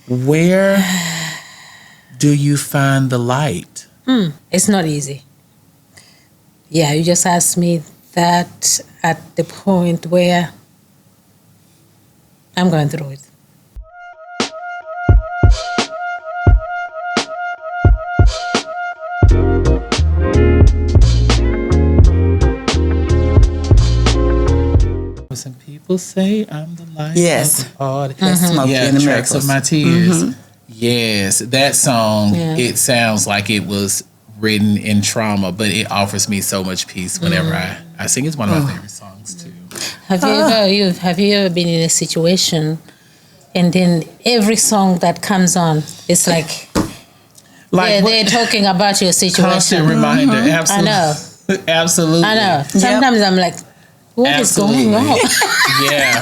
Where do you find the light? It's not easy. Yeah, you just asked me that at the point where I'm going through it. Some people say I'm the light Yes. of the party. That's Smokey and the Tracks of Miracles. My Tears. Yes, that song, Yeah. it sounds like it was written in trauma, but it offers me so much peace whenever I sing. It's one of my favorite songs too. Have you ever been in a situation and then every song that comes on, it's like they're talking about your situation. Constant reminder. Absolutely. I know. Absolutely. I know. Sometimes I'm like, what is going on? Yeah.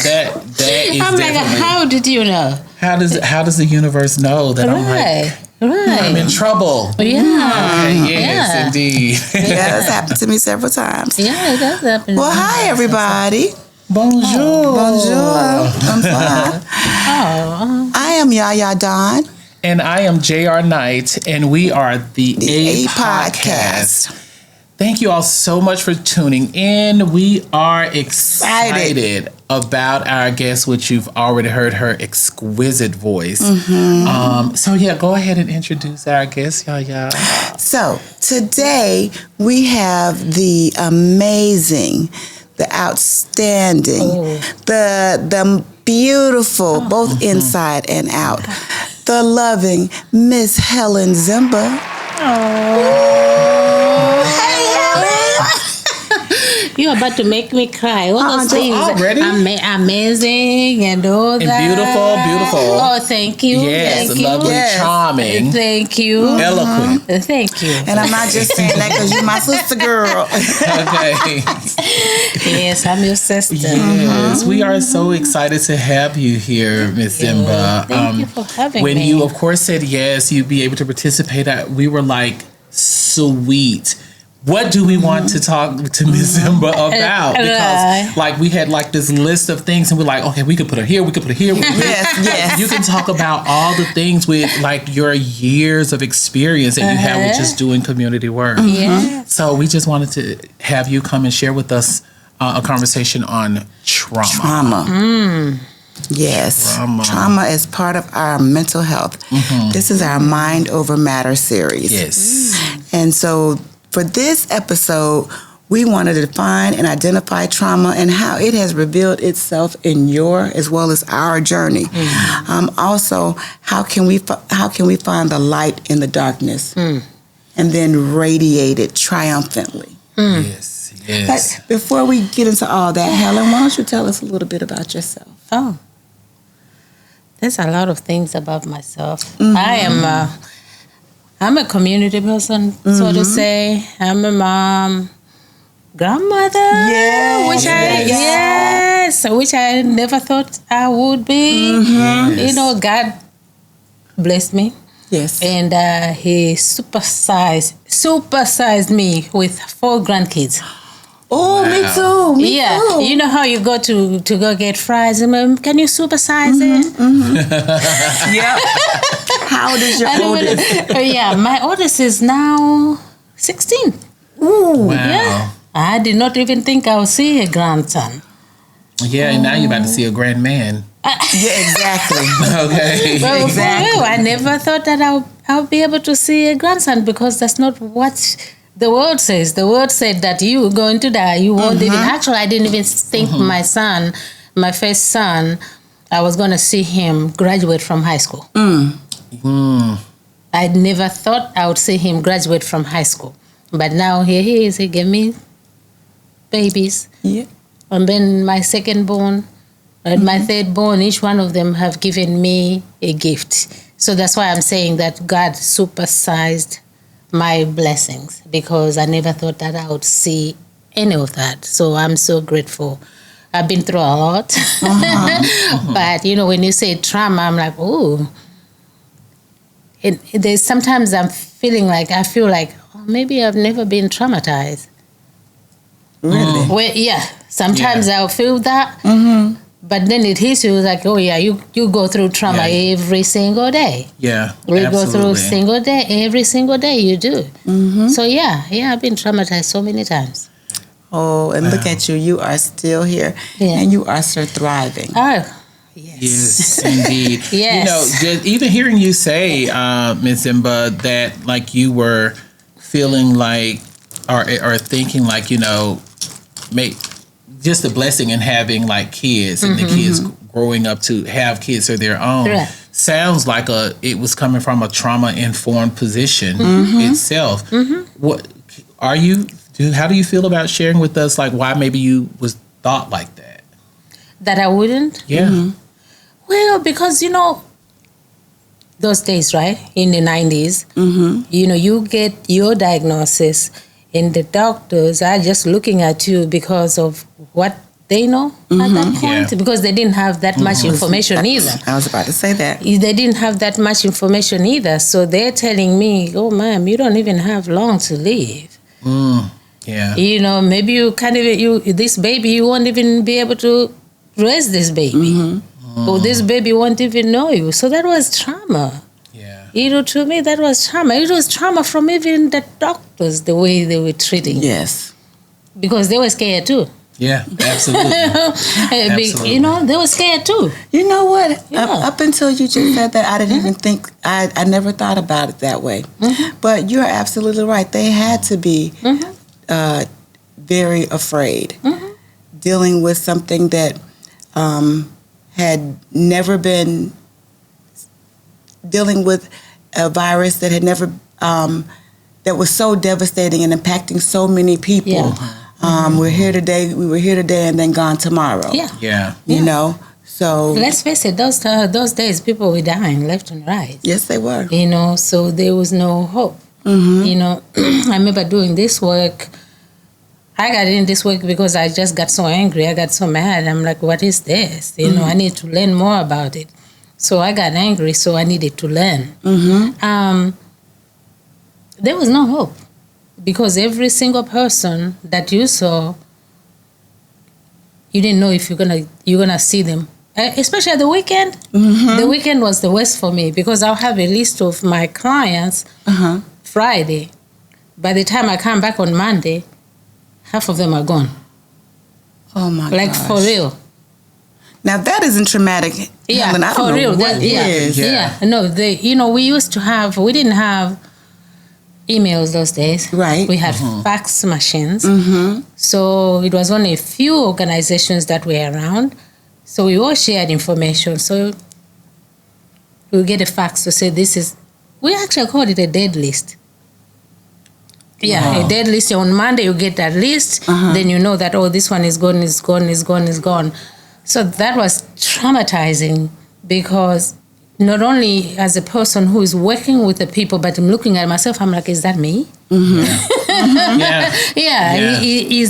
That is I'm like, definitely. how did you know? How does the universe know that I'm like I'm in trouble? Yeah. Okay, yes, indeed. Yeah, that's happened to me several times. Yeah, it does happen. Well, hi, everybody. Bonjour. Bonjour. Bonsoir. I am Yaya Dawn. And I am J.R. Knight, and we are the A Podcast. Thank you all so much for tuning in. We are excited about our guest, which you've already heard her exquisite voice. So yeah, go ahead and introduce our guest, Yaya. So today we have the amazing, the outstanding, the beautiful, both inside and out, the loving Miss Helen Zimba. You're about to make me cry. All those things. Already? Amazing and all And that. beautiful. Oh, thank you. Yes, Thank you. lovely, Yes. charming, Thank you. eloquent. Thank you. And I'm not just saying that because you're my sister girl. Okay. Yes, I'm your sister. Yes, we are so excited to have you here, Miss Zimba. Thank you for having when me. you, of course, said yes, you'd be able to participate. We were like, sweet. What do we want to talk to Miss Zimba about? Because like we had like this list of things, and we're like, okay, we could put her here, we could put her here. Yes. You can talk about all the things with like your years of experience that you have with just doing community work. Yeah. So we just wanted to have you come and share with us a conversation on trauma. Trauma. Yes. Trauma is part of our mental health. This is our Mind Over Matter series. Yes. And so for this episode, we wanted to define and identify trauma and how it has revealed itself in your as well as our journey. Also, how can we find the light in the darkness and then radiate it triumphantly? Yes. But before we get into all that, Helen, why don't you tell us a little bit about yourself? Oh, there's a lot of things about myself. I'm a community person, so to say. I'm a mom, grandmother, which I never thought I would be. You know, God blessed me. Yes. And he supersized me with 4 grandkids. Oh, me too. Me too. You know how you go to go get fries and can you supersize it? Yep. How old is your oldest? My oldest is now 16. Ooh. Wow. Yeah. I did not even think I would see a grandson. Yeah, and now you're about to see a grand man. Yeah, exactly. Okay. Well, Exactly. for real, I never thought that I'll be able to see a grandson because that's not what the world says. The world said that you were going to die. You won't even. Actually, I didn't even think my son, my first son, I was going to see him graduate from high school. I never thought I would see him graduate from high school. But now here he is. He gave me babies. Yeah. And then my second born and my third born, each one of them have given me a gift. So that's why I'm saying that God supersized my blessings because I never thought that I would see any of that. So I'm so grateful. I've been through a lot. But, you know, when you say trauma, I'm like, oh. There's sometimes I feel like, oh, maybe I've never been traumatized. Really? Sometimes I'll feel that. But then it hits you like, oh yeah, you go through trauma every single day. Yeah, We go through every single day you do. Mm-hmm. So yeah, I've been traumatized so many times. Oh, and look at you. You are still here. Yeah. And you are still thriving. Oh, yes. Yes, indeed. Yes. You know, even hearing you say, Ms. Zimba, that like you were feeling like or thinking like, you know, just a blessing in having like kids and the kids growing up to have kids of their own. Right. Sounds like it was coming from a trauma-informed position itself. What are you? How do you feel about sharing with us, like why maybe you was thought like that? That I wouldn't? Yeah. Well, because, you know, those days, right, in the 90s, you know, you get your diagnosis and the doctors are just looking at you because of what they know at that point, because they didn't have that much information either. I was about to say that. They didn't have that much information either. So they're telling me, oh, ma'am, you don't even have long to live. Yeah. You know, maybe you can't even, this baby, you won't even be able to raise this baby. Or this baby won't even know you. So that was trauma. Yeah. You know, to me, that was trauma. It was trauma from even the doctors, the way they were treating. Yes. Because they were scared too. Yeah, absolutely. You know, they were scared too. You know what? Yeah. Up until you just said that, I didn't even think, I never thought about it that way. But you're absolutely right. They had to be very afraid, dealing with something that had never been, dealing with a virus that had never, that was so devastating and impacting so many people. Yeah. We were here today, and then gone tomorrow. Yeah. You know, so. Let's face it, those days people were dying left and right. Yes, they were. You know, so there was no hope. You know, I remember doing this work. I got in this work because I just got so angry. I got so mad. I'm like, what is this? You know, I need to learn more about it. So I got angry, so I needed to learn. There was no hope because every single person that you saw, you didn't know if you're gonna see them. Especially at the weekend. The weekend was the worst for me because I'll have a list of my clients Friday. By the time I come back on Monday, half of them are gone. Oh my god! Like for real. Now that isn't traumatic. Yeah, Helen, I don't for know real. what is. Yeah. No, you know, we didn't have emails those days. Right. We had fax machines. So it was only a few organizations that were around. So we all shared information. So we'll get a fax to say we actually called it a dead list. Yeah, a dead list. On Monday you get that list, then you know that, oh, this one is gone, is gone, is gone, is gone. So that was traumatizing because not only as a person who is working with the people, but I'm looking at myself, I'm like, is that me? Is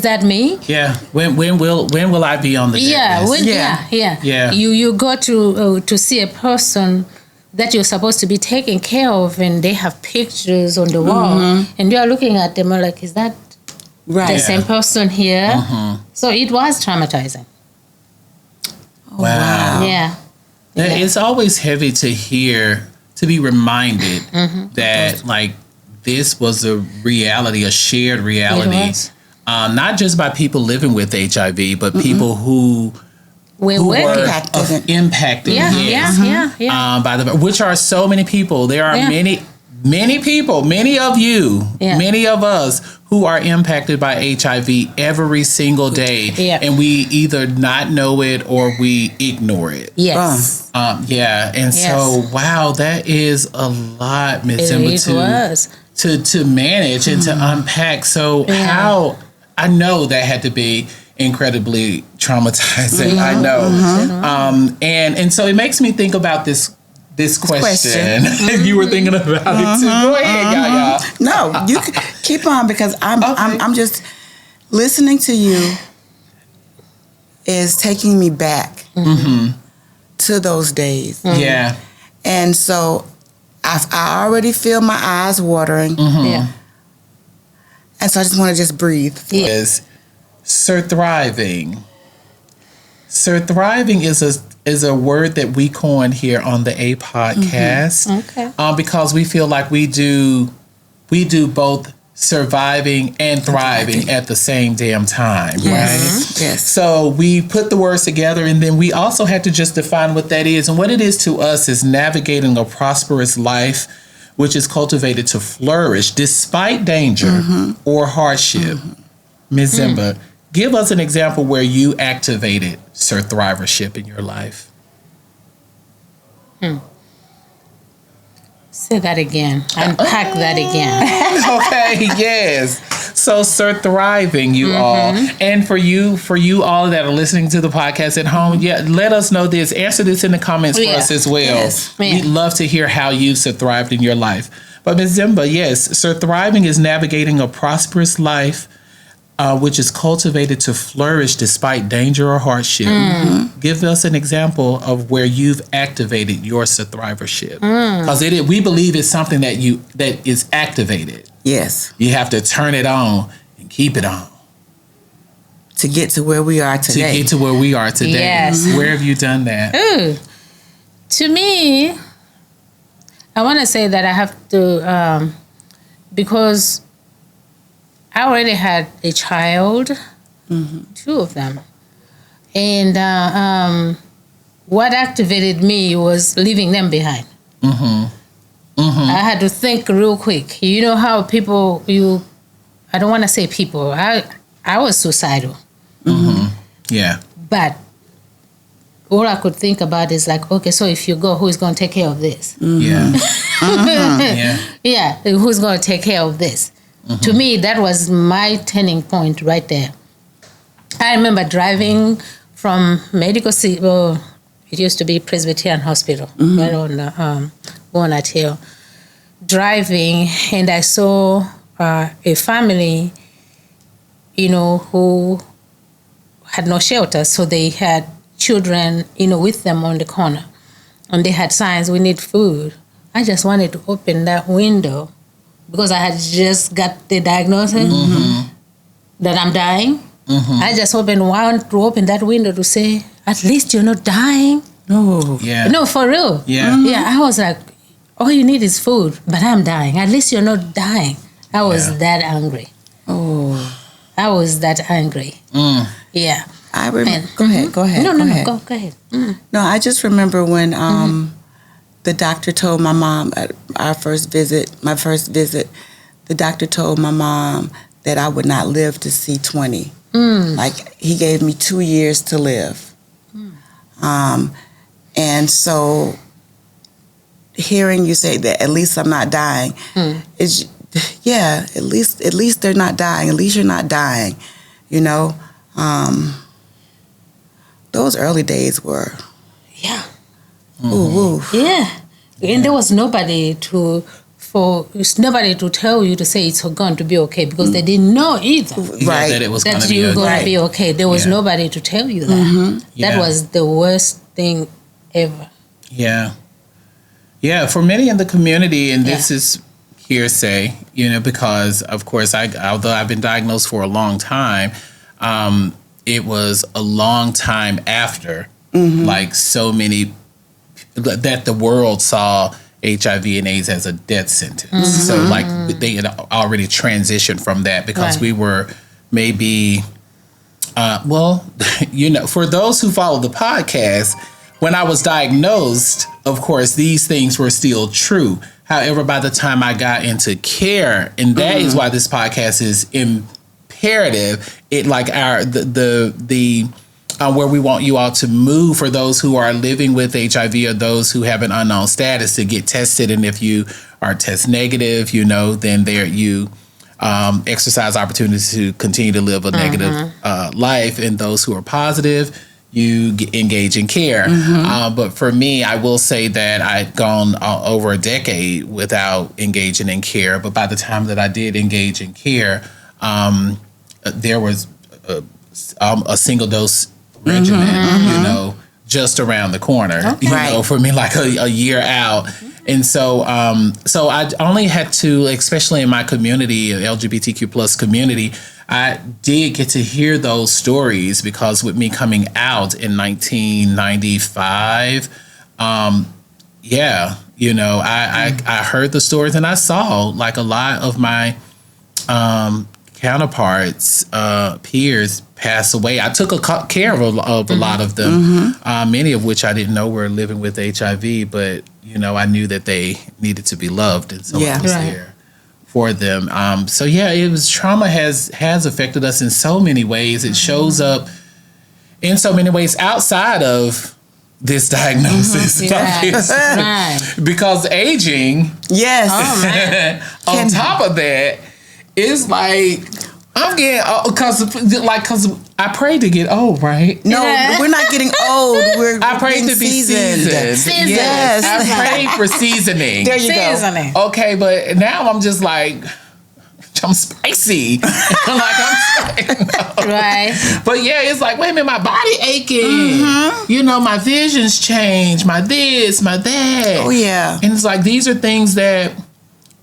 that me? Yeah. When will I be on the dead list? Yeah. You go to see a person that you're supposed to be taking care of, and they have pictures on the wall, and you're looking at them like, is that the same person here? So it was traumatizing. Wow. Yeah. It's always heavy to hear, to be reminded that like this was a reality, a shared reality, not just by people living with HIV, but people who were impacted. By which are so many people. There are many people, many of you, many of us who are impacted by HIV every single day, and we either not know it or we ignore it. Yes. So wow, that is a lot, Ms. Zimba, to manage and to unpack. So how, I know that had to be incredibly traumatizing. I know. And so it makes me think about this question. You were thinking about it too. Go ahead, y'all. No, you can keep on because I'm just listening to you is taking me back to those days. Yeah. And so I already feel my eyes watering. Yeah. And so I just want to just breathe. Is Sir Thriving. Thriving is a word that we coined here on the A podcast. Okay. Because we feel like we do both surviving and thriving at the same damn time, right? Yes. So we put the words together, and then we also had to just define what that is. And what it is to us is navigating a prosperous life, which is cultivated to flourish despite danger or hardship. Ms. Zimba, give us an example where you activated survivorship in your life. Say that again. Unpack that again. Okay, yes. So thriving, you all. And for you all that are listening to the podcast at home, let us know this. Answer this in the comments for us as well. Yes. We'd love to hear how you thrived in your life. But Ms. Zimba, yes, thriving is navigating a prosperous life, which is cultivated to flourish despite danger or hardship. Give us an example of where you've activated your survivorship, because we believe it's something that is activated. Yes. You have to turn it on and keep it on To get to where we are today. Yes. Where have you done that? Ooh. To me, I want to say that I have to, because I already had a child, 2 of them. And what activated me was leaving them behind. I had to think real quick. You know how people, I don't want to say people, I was suicidal. Yeah. But all I could think about is like, okay, so if you go, who's going to take care of this? Yeah. Yeah, who's going to take care of this? To me, that was my turning point right there. I remember driving from medical city. Well, it used to be Presbyterian Hospital, right on Walnut Hill. Driving, and I saw a family, who had no shelter, so they had children, with them on the corner, and they had signs, "We need food." I just wanted to open that window because I had just got the diagnosis that I'm dying. I just want to open that window to say, at least you're not dying. No. Yeah. No, for real. Yeah. Yeah, I was like, all you need is food, but I'm dying. At least you're not dying. I was that angry. Oh. I was that angry. Yeah. I remember. Go ahead. Go ahead. No, Go ahead. No, I just remember when the doctor told my mom at my first visit, the doctor told my mom that I would not live to see 20. Like, he gave me 2 years to live. And so hearing you say that at least I'm not dying, is at least they're not dying. At least you're not dying, Those early days were. Yeah. Ooh. Yeah. And there was nobody to tell you to say it's going to be okay, because they didn't know either. Right. That it was going That to be you're okay. going to be okay. There was nobody to tell you that. That was the worst thing ever. Yeah. Yeah, for many in the community, and this is hearsay, because, of course, although I've been diagnosed for a long time, it was a long time after, like so many, that the world saw HIV and AIDS as a death sentence. So, like, they had already transitioned from that, because we were maybe, for those who follow the podcast, when I was diagnosed, of course, these things were still true. However, by the time I got into care, and that is why this podcast is imperative, it like where we want you all to move for those who are living with HIV or those who have an unknown status to get tested. And if you are test negative, then you exercise opportunities to continue to live a negative life. And those who are positive, you engage in care. But for me, I will say that I'd gone over a decade without engaging in care. But by the time that I did engage in care, there was a single dose regimen, just around the corner, for me, like a year out. And so I only had to, especially in my community, LGBTQ plus community, I did get to hear those stories because with me coming out in 1995, I heard the stories and I saw like a lot of my counterparts, peers pass away. I took care of a lot of them, many of which I didn't know were living with HIV, but I knew that they needed to be loved, and so I was there for them. It was trauma has affected us in so many ways. It shows up in so many ways outside of this diagnosis. Because aging, on top of that, is like I'm getting because I prayed to get old, right? No, we're not getting old. I prayed to be seasoned. Yes, I prayed for seasoning. There you go. Okay, but now I'm just like I'm spicy. Right. But it's like, wait a minute, my body aching. My vision's changed. My this, my that. Oh yeah. And it's like these are things that.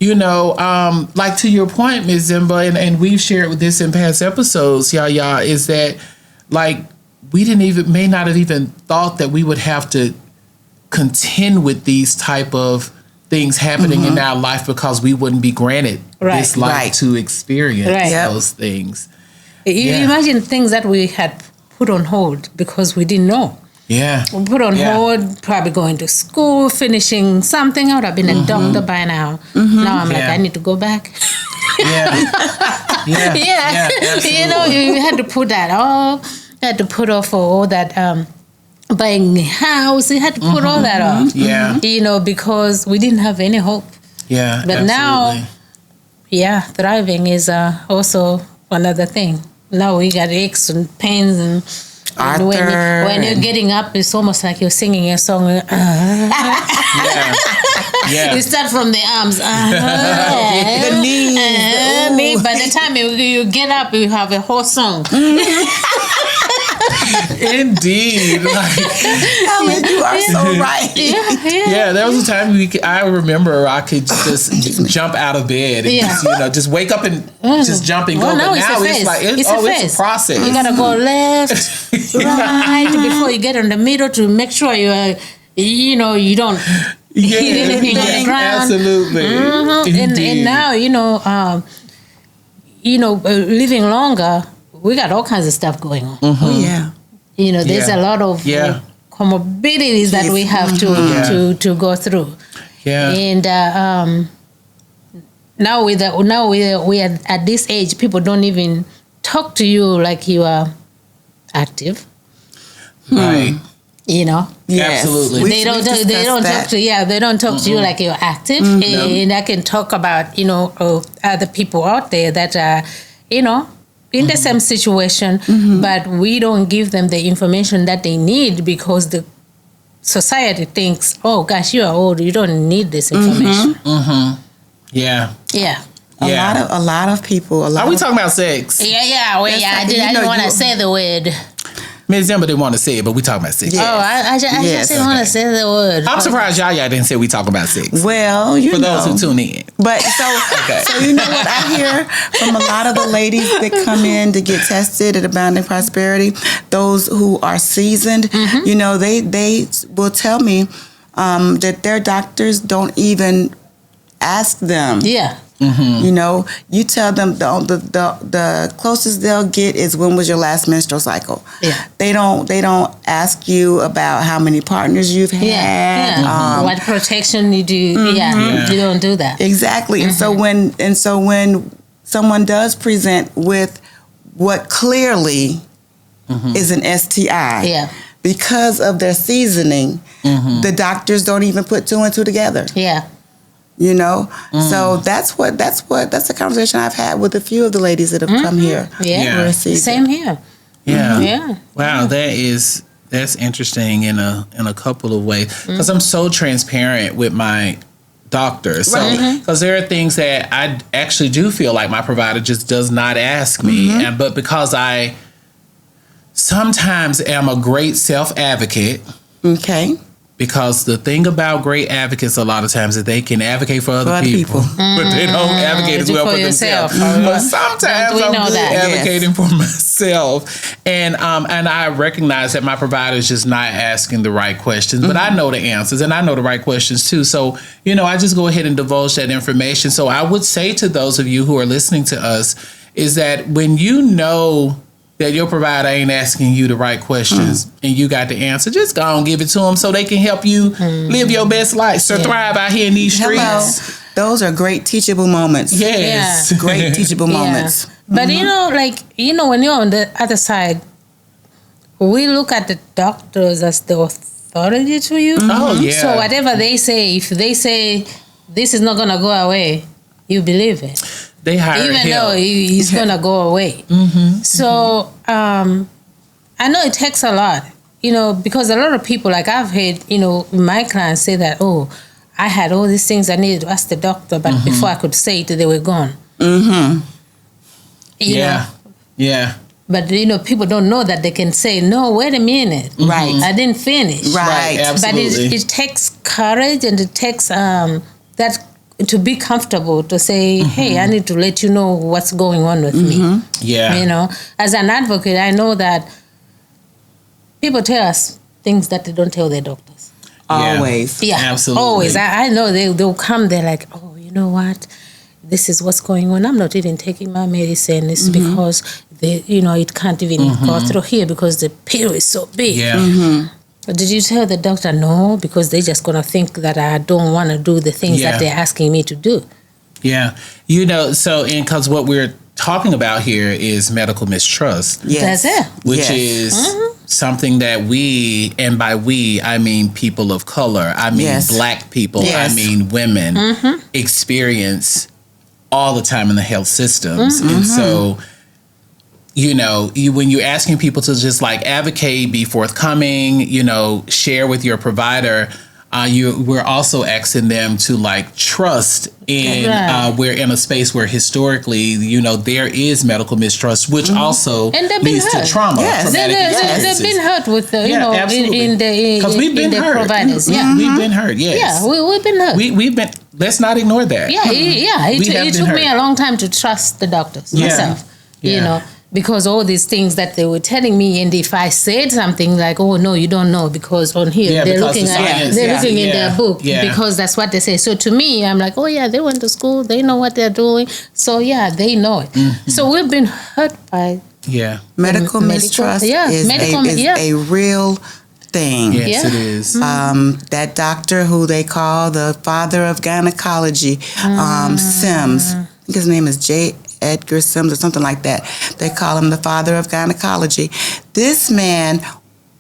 Like to your point, Ms. Zimba, and we've shared with this in past episodes, is that like we may not have even thought that we would have to contend with these type of things happening in our life because we wouldn't be granted this life to experience those things. You imagine things that we had put on hold because we didn't know. Yeah. We put on hold, probably going to school, finishing something. I would have been a doctor by now. Now I'm like, I need to go back. Yeah, you had to put that off. You had to put off all that buying a house. You had to put all that off. Yeah. Because we didn't have any hope. Yeah, but now, thriving is also another thing. Now we got aches and pains and when you're getting up, it's almost like you're singing a song. You start from the arms, the knees. By the time you get up, you have a whole song. Indeed, Helen, you are so right. Yeah, there was a time I remember I could just jump out of bed and just wake up and just jump and go. Well, but now it's like it's a process. You gotta go left, right before you get in the middle to make sure you don't hit anything on the ground. Absolutely. And now living longer, we got all kinds of stuff going on. Oh yeah. There's a lot of comorbidities that we have to go through. Yeah. And now we are at this age, people don't even talk to you like you are active. Right. Yes. Absolutely. They don't talk to you like you're active. And I can talk about other people out there that are in the same situation, but we don't give them the information that they need because the society thinks, oh gosh, you are old, you don't need this information. Yeah. A lot of people. Are we talking about sex? I didn't want to say the word. Ms. Zimba didn't want to say it, but we talking about sex. Yes. Oh, I just didn't want to say the word. I'm surprised y'all didn't say we talking about sex. Well, for those who tune in. But so you know what I hear from a lot of the ladies that come in to get tested at Abounding Prosperity, those who are seasoned, they will tell me that their doctors don't even ask them. Yeah. You tell them the closest they'll get is when was your last menstrual cycle. Yeah. They don't ask you about how many partners you've had. Yeah. What protection you do. You don't do that. Exactly. And so when someone does present with what clearly is an STI, because of their seasoning, the doctors don't even put two and two together. Yeah. So that's the conversation I've had with a few of the ladies that have come here. Yeah. Same here. Yeah. Wow, that's interesting in a couple of ways because I'm so transparent with my doctor. So because there are things that I actually do feel like my provider just does not ask me, but because I sometimes am a great self advocate. Okay. Because the thing about great advocates a lot of times is they can advocate for other people. But they don't advocate as well for themselves. But sometimes I'm good advocating for myself. And I recognize that my provider is just not asking the right questions. But I know the answers and I know the right questions too. So, I just go ahead and divulge that information. So I would say to those of you who are listening to us is that when you know that your provider ain't asking you the right questions and you got the answer, just go and give it to them so they can help you live your best life. So thrive out here in these streets. Hello. Those are great teachable moments. Yes. Yeah. Great teachable moments. But when you're on the other side, we look at the doctors as the authority to you. Oh, yeah. So whatever they say, if they say this is not going to go away, you believe it. They hire even help. though he's gonna go away. So I know it takes a lot, because a lot of people, like I've heard, my clients say that, oh, I had all these things I needed to ask the doctor, but before I could say it, they were gone. You know? Yeah. But people don't know that they can say, no, wait a minute, Right? I didn't finish, Right. Absolutely. But it takes courage, and it takes that. To be comfortable to say, hey, I need to let you know what's going on with me. Yeah. As an advocate, I know that people tell us things that they don't tell their doctors. Always. Yeah, absolutely. Always. I know they'll come there like, oh, you know what? This is what's going on. I'm not even taking my medicine. It's because it can't even go through here because the pill is so big. Yeah. Did you tell the doctor no? Because they're just going to think that I don't want to do the things that they're asking me to do. Yeah. Because what we're talking about here is medical mistrust. Yes. That's it. Which is something that we, and by we, I mean people of color, I mean Black people, I mean women, experience all the time in the health systems. And so, when you're asking people to just like advocate, be forthcoming, share with your provider, we're also asking them to like trust in, we're in a space where historically, there is medical mistrust, which also leads to trauma. Yes. They've been hurt with the, because we've been hurt. Providers. We've been hurt. Yes. Yeah, we've been hurt. We've been. Let's not ignore that. It took me a long time to trust the doctors myself. Because all these things that they were telling me, and if I said something like, "Oh no, you don't know," because on here they're looking at looking in their book because that's what they say. So to me, I'm like, "Oh yeah, they went to school, they know what they're doing." So they know it. So we've been hurt by medical mistrust is a real thing. Yes, it is. That doctor who they call the father of gynecology, Sims. I think his name is J. Edgar Sims or something like that. They call him the father of gynecology. This man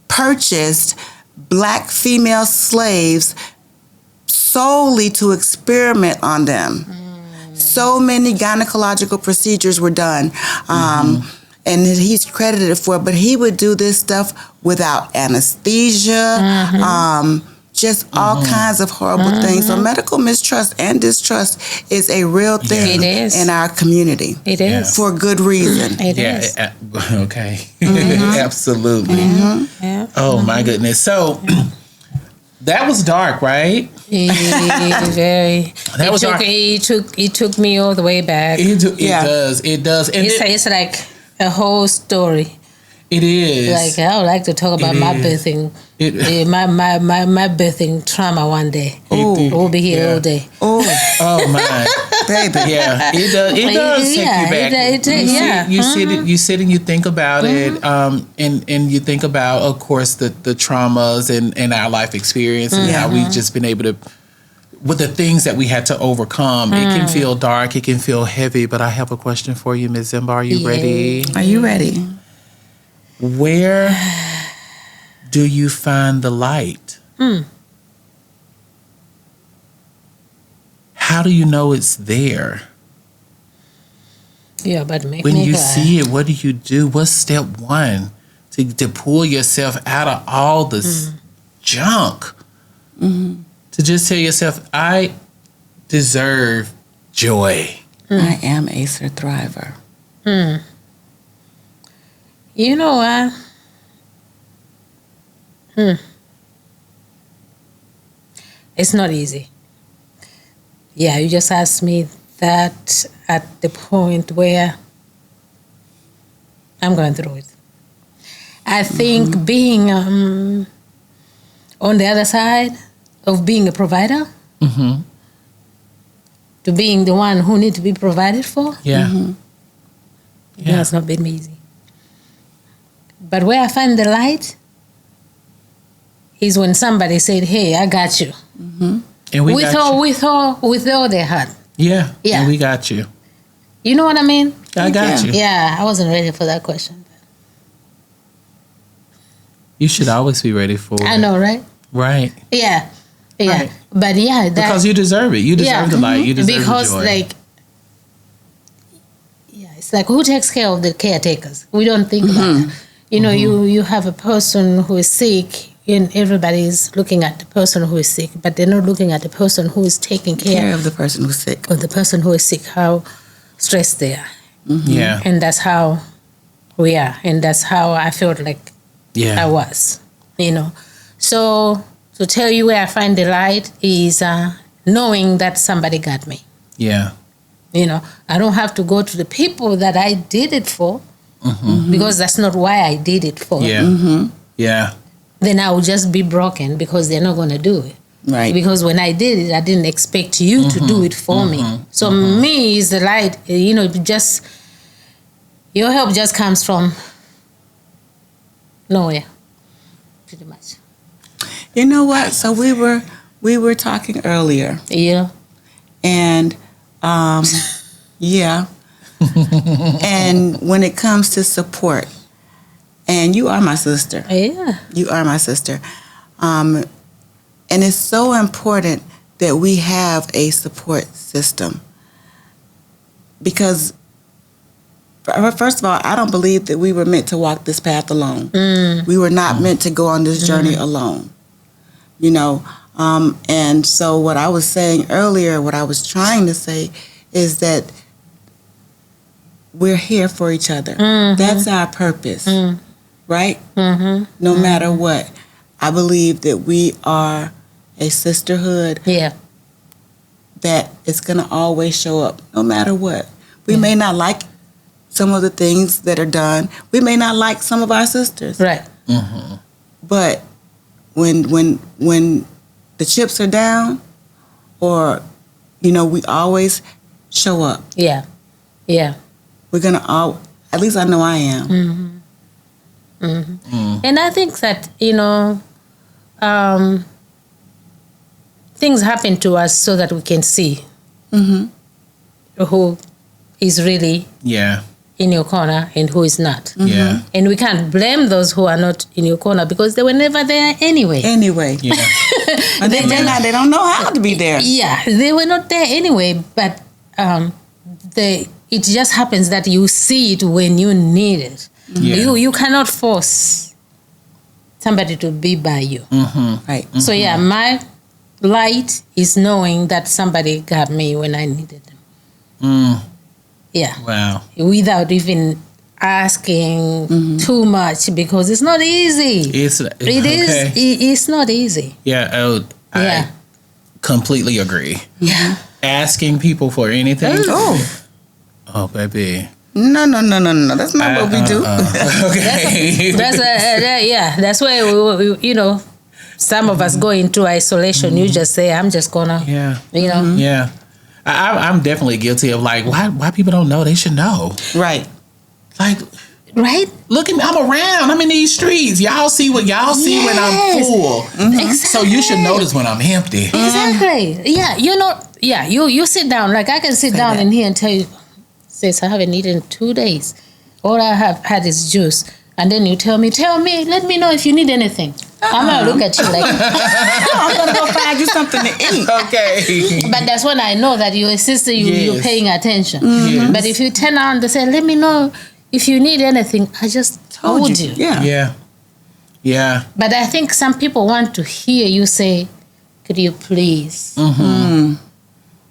purchased Black female slaves solely to experiment on them. So many gynecological procedures were done. And he's credited for it, but he would do this stuff without anesthesia, just all kinds of horrible things. So medical mistrust and distrust is a real thing in our community. It is. For good reason. It is. Okay. Absolutely. Oh, my goodness. So that was dark, right? Very. That was dark. It took me all the way back. It does. And it's like a whole story. It is. Like I would like to talk about my birthing, my birthing trauma one day. We'll be here all day. Oh my baby. Yeah, it does. It does take you back. You sit and you think about it, and you think about, of course, the traumas and our life experience and how we've just been able to, with the things that we had to overcome. It can feel dark. It can feel heavy. But I have a question for you, Ms. Zimba. Are you ready? Are you ready? Where do you find the light? How do you know it's there? Yeah, but when you see it, what do you do? What's step one to pull yourself out of all this junk? To just tell yourself, I deserve joy. I am a thriver. You know what? It's not easy. Yeah, you just asked me that at the point where I'm going through it. I think being on the other side of being a provider, to being the one who needs to be provided for, Yeah. it's not been easy. But where I find the light is when somebody said, "Hey, I got you," And we with got you. with all their heart. Yeah. Yeah. And we got you. You know what I mean? I got you. Yeah, I wasn't ready for that question. You should always be ready for it. I know, right? Right. Yeah, yeah. Right. But yeah, that, Because you deserve it. You deserve the light. You deserve because the joy. like, yeah, it's like who takes care of the caretakers? We don't think about that. You know, you have a person who is sick, and everybody's looking at the person who is sick, but they're not looking at the person who is taking care of the person who's sick. of the person who is sick. How stressed they are, Yeah. and that's how we are, and that's how I felt like Yeah. I was, you know. So to tell you where I find the light is knowing that somebody got me. Yeah. You know, I don't have to go to the people that I did it for because that's not why I did it for. Yeah. Yeah. Then I will just be broken because they're not going to do it. Right. Because when I did it, I didn't expect you to do it for me. So me is the light, you know, just, your help just comes from nowhere, pretty much. You know what? So we were talking earlier, Yeah. and yeah, and when it comes to support, and you are my sister. Yeah. You are my sister, and it's so important that we have a support system, because first of all, I don't believe that we were meant to walk this path alone. We were not meant to go on this journey alone. You know, and so what I was saying earlier, what I was trying to say is that we're here for each other. That's our purpose, right? No matter what. I believe that we are a sisterhood Yeah. that is going to always show up no matter what. We may not like some of the things that are done. We may not like some of our sisters. Right. But when the chips are down, or, you know, we always show up. Yeah. Yeah. We're going to at least I know I am. And I think that, you know, things happen to us so that we can see who is really Yeah. in your corner and who is not. Yeah. And we can't blame those who are not in your corner because they were never there anyway. Anyway. Yeah. And they don't know how to be there. Yeah, they were not there anyway, but it just happens that you see it when you need it. Yeah. You cannot force somebody to be by you. Right. So yeah, my light is knowing that somebody got me when I needed them. Yeah. Wow. Without even asking too much, because it's not easy. It's not easy. Yeah. Oh, Yeah. I completely agree. Yeah. Asking people for anything. Oh, baby. No. That's not what we do. Okay. That's why we, you know, some of us go into isolation. You just say, I'm just gonna, Yeah. you know. Yeah. I'm definitely guilty of like, why people don't know? They should know. Right. Like, Right? look at me. I'm around. I'm in these streets. Y'all see what y'all see when I'm full. Exactly. So you should notice when I'm empty. Exactly. Yeah, you know, you sit down. Like I can sit down in here and tell you, sis, I haven't eaten in 2 days. All I have had is juice. And then you tell me, let me know if you need anything. I'm going to look at you like, I'm going to go find you something to eat. Okay. but that's when I know that you're a sister, you're Yes. paying attention. Yes. But if you turn around and say, let me know if you need anything, I just told you. Yeah. Yeah. Yeah. But I think some people want to hear you say, could you please? And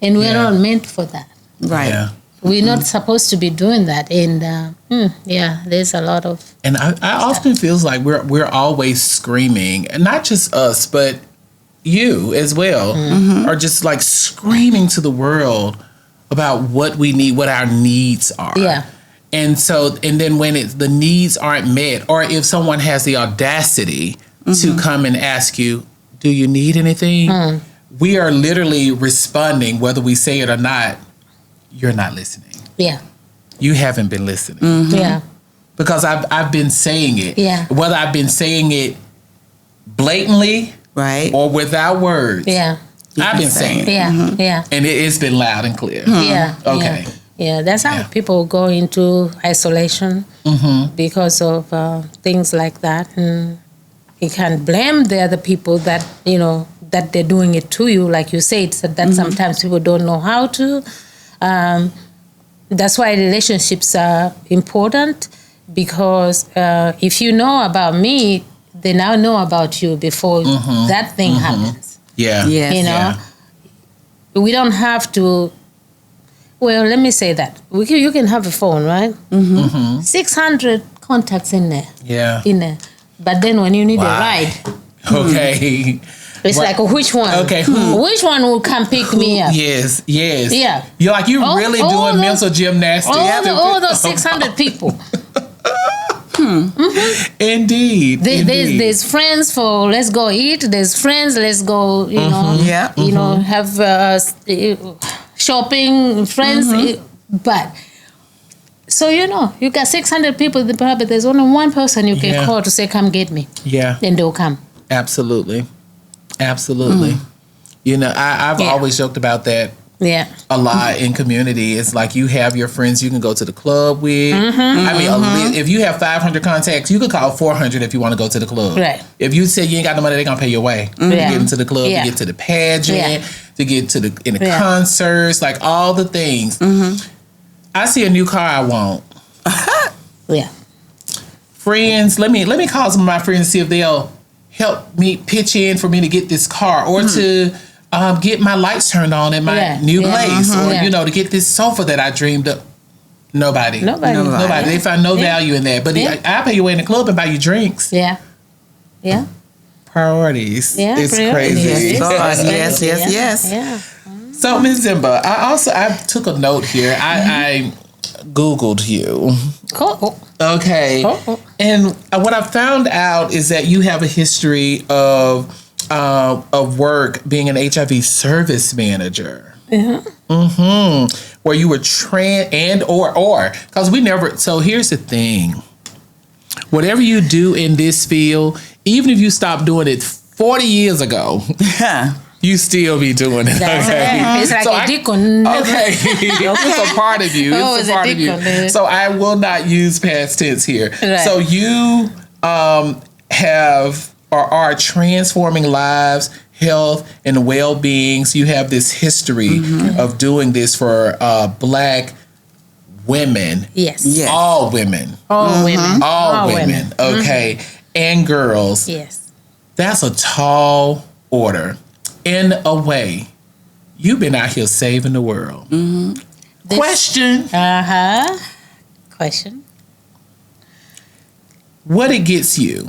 we're Yeah. not meant for that. Right. Yeah. We're not supposed to be doing that. And there's a lot of... And I often feels like we're always screaming, and not just us, but you as well are just like screaming to the world about what we need, what our needs are. Yeah. And then when the needs aren't met, or if someone has the audacity to come and ask you, do you need anything? We are literally responding, whether we say it or not, you're not listening. Yeah. You haven't been listening. Yeah. Because I've been saying it. Yeah. Whether I've been saying it blatantly Right. or without words. Yeah. I've been saying it. Yeah. Yeah. And it's been loud and clear. Yeah. Okay. Yeah. That's how people go into isolation because of things like that. And you can't blame the other people that, that they're doing it to you. Like you said, so that sometimes people don't know how to. That's why relationships are important, because if you know about me, they now know about you before that thing happens. Yeah. Yes. We don't have to. Well, let me say that you can have a phone, right? 600 contacts in there. Yeah. But then when you need a ride, okay. it's like, which one? Okay. Which one will come pick me up? Yes. Yeah. You're like, really all doing those- mental gymnastics. All those 600 people. Indeed. There's friends for let's go eat. There's friends, let's go, Yeah. Have shopping, friends. But, so, you got 600 people, but there's only one person you can call to say, come get me. Yeah. Then they'll come. Absolutely. I've always joked about that. Yeah. A lot in community. It's like you have your friends you can go to the club with. I mean, if you have 500 contacts, you could call 400 if you want to go to the club. Right. If you say you ain't got no money, they're gonna pay your way to get into the club, to get to the pageant, to get to the concerts, like all the things. I see a new car I want. Yeah. Friends, let me call some of my friends and see if they'll help me pitch in for me to get this car, or to get my lights turned on at my new place, or to get this sofa that I dreamed of. Nobody. They find no value in that. But I pay your way in the club and buy you drinks. Yeah. Priorities. Yeah, It's priorities. crazy. Yes. Yeah. So, Ms. Zimba, I took a note here. I Googled you. Cool. Okay. And what I found out is that you have a history of work being an HIV service manager. Where you were because we never. So here's the thing. Whatever you do in this field, even if you stopped doing it 40 years ago, you still be doing it. It's like a deacon. Okay. It's a part of you. It's a part of you. So I will not use past tense here. Right. So you have or are transforming lives, health, and well-being. So you have this history of doing this for Black women. Yes. All women. All women. All women. Okay. And girls. Yes. That's a tall order. In a way, you've been out here saving the world. Question. Question. What it gets you?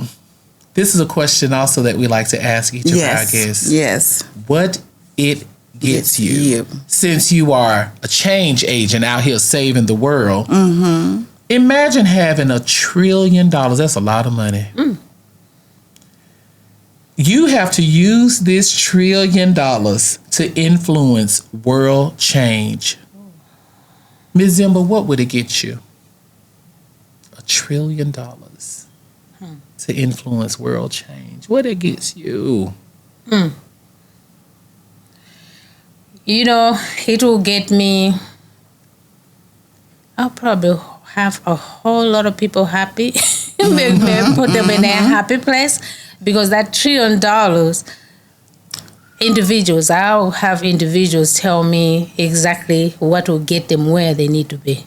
This is a question also that we like to ask each of our guests. Yes. What it gets you? Since you are a change agent out here saving the world, imagine having $1 trillion. That's a lot of money. You have to use this $1 trillion to influence world change. Ms. Zimba, what would it get you? $1 trillion to influence world change. What it gets you? It will get me. I'll probably have a whole lot of people happy. Maybe put them in a happy place. Because that $1 trillion, individuals, I'll have individuals tell me exactly what will get them where they need to be.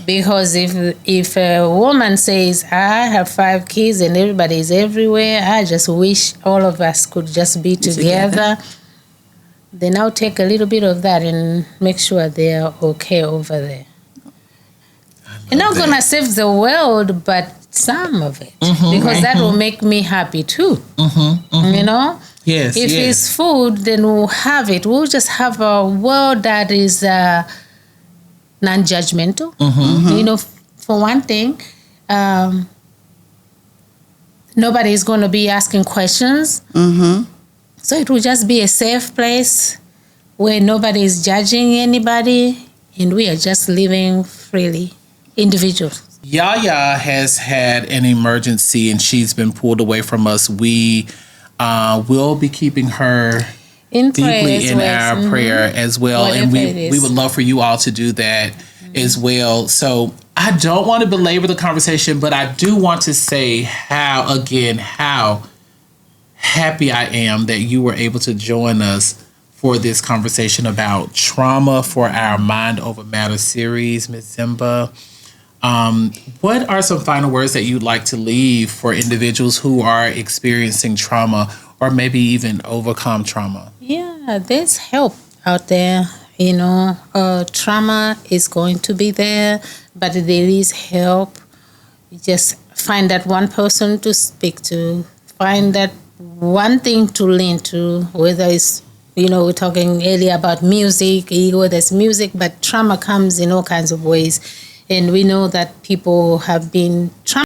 Because if a woman says, I have 5 kids and everybody's everywhere, I just wish all of us could just be together, then I'll take a little bit of that and make sure they're okay over there. You're not going to save the world, but some of it, because that will make me happy too. You know? Yes. If it's food, then we'll have it. We'll just have a world that is non-judgmental. You know, for one thing, nobody is going to be asking questions. So it will just be a safe place where nobody is judging anybody, and we are just living freely, individuals. Yaya has had an emergency and she's been pulled away from us. We will be keeping her deeply in our prayer as well. Whatever and it is. we would love for you all to do that as well. So I don't want to belabor the conversation, but I do want to say how happy I am that you were able to join us for this conversation about trauma for our Mind Over Matter series, Ms. Zimba. What are some final words that you'd like to leave for individuals who are experiencing trauma or maybe even overcome trauma? Yeah, there's help out there. You know, trauma is going to be there, but there is help. You just find that one person to speak to, find that one thing to lean to, whether it's, you know, we're talking earlier about music, whether it's music, but trauma comes in all kinds of ways. And we know that people have been traumatized